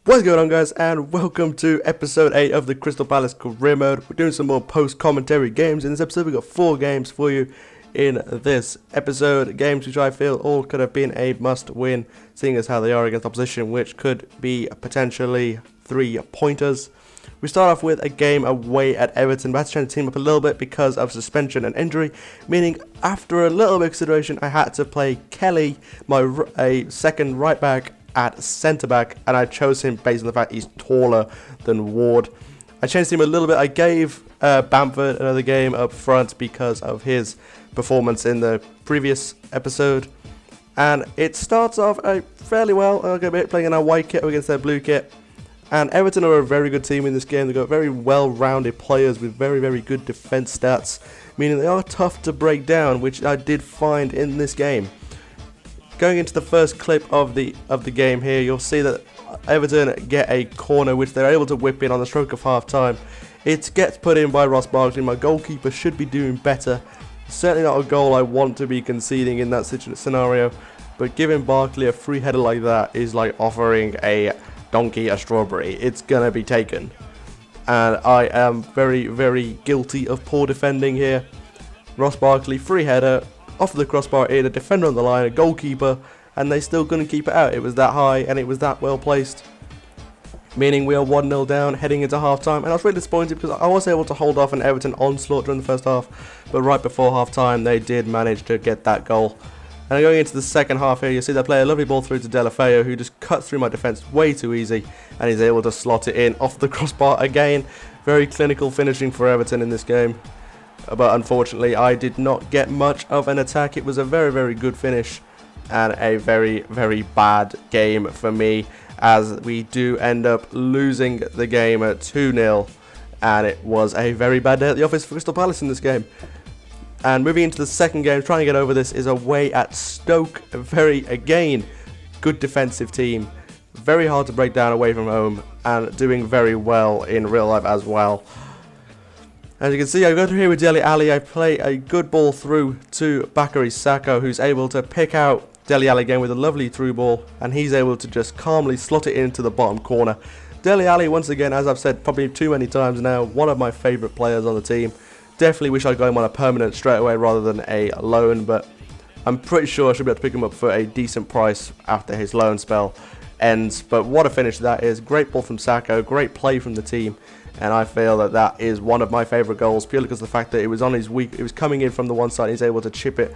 What's going on, guys, and welcome to episode 8 of the Crystal Palace Career Mode. We're doing some more post-commentary games. In this episode, we've got 4 games for you in this episode. Games which I feel all could have been a must-win, seeing as how they are against opposition, which could be potentially 3-pointers. We start off with a game away at Everton, but I had to change the team up a little bit because of suspension and injury, meaning after a little bit of consideration, I had to play Kelly, a second right back, at centre back, and I chose him based on the fact he's taller than Ward. I changed him a little bit. I gave Bamford another game up front because of his performance in the previous episode, and it starts off fairly well. I'll get playing in our white kit against their blue kit, and Everton are a very good team in this game. They've got very well-rounded players with very good defence stats, meaning they are tough to break down, which I did find in this game. Going into the first clip of the game here, you'll see that Everton get a corner which they're able to whip in on the stroke of half time. It gets put in by Ross Barkley. My goalkeeper should be doing better. Certainly not a goal I want to be conceding in that scenario, but giving Barkley a free header like that is like offering a donkey a strawberry. It's gonna be taken, and I am very guilty of poor defending here. Ross Barkley, free header off the crossbar in, a defender on the line, a goalkeeper, and they still couldn't keep it out. It was that high and it was that well placed, meaning we are 1-0 down heading into half time. And I was really disappointed because I was able to hold off an Everton onslaught during the first half, but right before half time they did manage to get that goal. And going into the second half here, you see they play a lovely ball through to Delafeu, who just cuts through my defence way too easy, and he's able to slot it in off the crossbar again. Very clinical finishing for Everton in this game. But unfortunately, I did not get much of an attack. It was a very good finish and a very bad game for me, as we do end up losing the game at 2-0, and it was a very bad day at the office for Crystal Palace in this game. And moving into the second game, trying to get over this, is away at Stoke. A very, again, good defensive team. Very hard to break down away from home, and doing very well in real life as well. As you can see, I go through here with Dele Alli. I play a good ball through to Bakary Sakho, who's able to pick out Dele Alli again with a lovely through ball, and he's able to just calmly slot it into the bottom corner. Dele Alli, once again, as I've said probably too many times now, one of my favourite players on the team. Definitely wish I'd got him on a permanent straight away rather than a loan, but I'm pretty sure I should be able to pick him up for a decent price after his loan spell ends. But what a finish that is. Great ball from Sakho, great play from the team. And I feel that that is one of my favourite goals, purely because of the fact that it was on his weak, it was coming in from the one side, he's able to chip it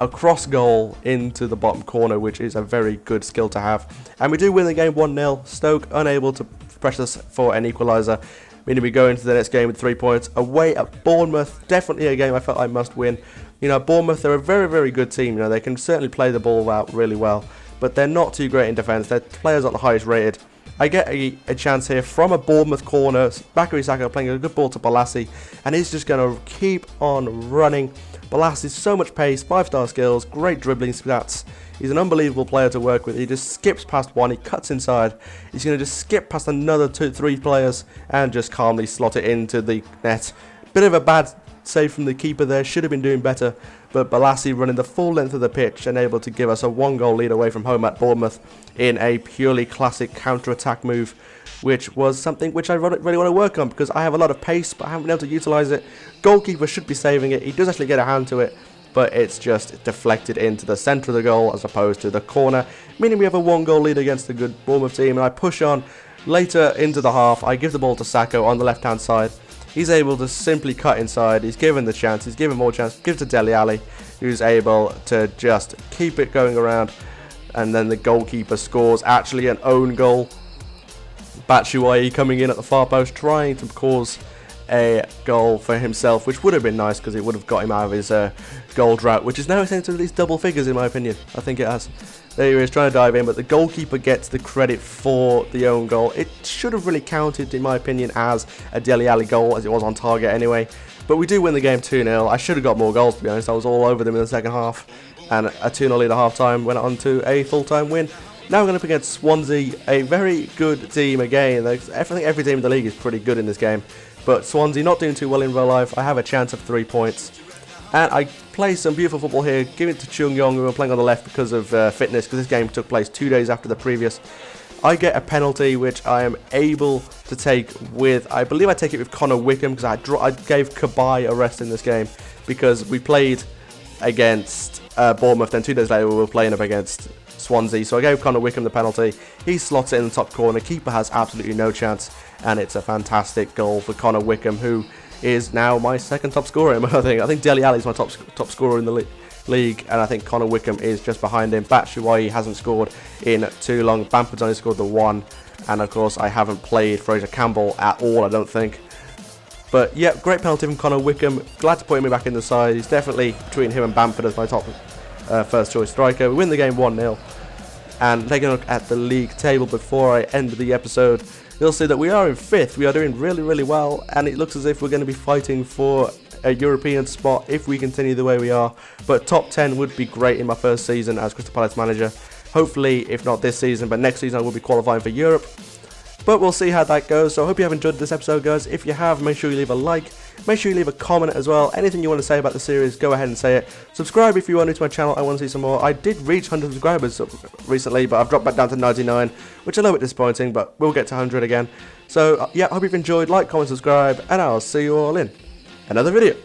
across goal into the bottom corner, which is a very good skill to have. And we do win the game 1-0. Stoke unable to press us for an equaliser, meaning we go into the next game with 3 points. Away at Bournemouth, definitely a game I felt I must win. You know, Bournemouth, they're a very good team. You know, they can certainly play the ball out really well, but they're not too great in defence. Their players aren't the highest rated. I get a chance here from a Bournemouth corner. Bakary Sakho playing a good ball to Balassi, and he's just going to keep on running. Balassi's so much pace, 5-star skills, great dribbling stats. He's an unbelievable player to work with. He just skips past one, he cuts inside. He's going to just skip past another 2-3 players and just calmly slot it into the net. Bit of a bad save from the keeper there, should have been doing better, but Balassi running the full length of the pitch and able to give us a 1-goal lead away from home at Bournemouth in a purely classic counter-attack move, which was something which I really want to work on because I have a lot of pace but I haven't been able to utilise it. Goalkeeper should be saving it. He does actually get a hand to it, but it's just deflected into the centre of the goal as opposed to the corner, meaning we have a 1-goal lead against the good Bournemouth team. And I push on later into the half. I give the ball to Sakho on the left hand side. He's able to simply cut inside. He's given the chance. He's given more chance. Gives to Dele Alli, who's able to just keep it going around. And then the goalkeeper scores actually an own goal. Batshuayi coming in at the far post, trying to cause a goal for himself, which would have been nice because it would have got him out of his goal drought, which is now extended to at least double figures in my opinion. I think it has. There he is trying to dive in, but the goalkeeper gets the credit for the own goal. It should have really counted, in my opinion, as a Dele Alli goal, as it was on target anyway. But we do win the game 2-0. I should have got more goals, to be honest. I was all over them in the second half. And a 2-0 lead at half-time went on to a full-time win. Now we're going up against Swansea, a very good team again. I think every team in the league is pretty good in this game. But Swansea not doing too well in real life. I have a chance of 3 points. And I play some beautiful football here. Give it to Chung Yong, who are playing on the left because of fitness, because this game took place 2 days after the previous. I get a penalty which I am able to take with, I believe I take it with Connor Wickham, because I gave Kabai a rest in this game because we played against Bournemouth, then 2 days later we were playing up against Swansea, so I gave Connor Wickham the penalty. He slots it in the top corner, keeper has absolutely no chance, and it's a fantastic goal for Connor Wickham, who is now my second top scorer. I think Dele Alli is my top scorer in the league, and I think Connor Wickham is just behind him. Batshuayi hasn't scored in too long. Bamford's only scored the 1, and of course I haven't played Fraser Campbell at all, I don't think. But yeah, great penalty from Connor Wickham. Glad to put him back in the side. He's definitely between him and Bamford as my top first choice striker. We win the game 1-0. And taking a look at the league table before I end the episode, you'll see that we are in 5th. We are doing really well, and it looks as if we're going to be fighting for a European spot if we continue the way we are. But top 10 would be great in my first season as Crystal Palace manager. Hopefully, if not this season, but next season I will be qualifying for Europe. But we'll see how that goes. So I hope you have enjoyed this episode, guys. If you have, make sure you leave a like. Make sure you leave a comment as well. Anything you want to say about the series, go ahead and say it. Subscribe if you are new to my channel. I want to see some more. I did reach 100 subscribers recently, but I've dropped back down to 99, which is a little bit disappointing, but we'll get to 100 again. So yeah, I hope you've enjoyed. Like, comment, subscribe, and I'll see you all in another video.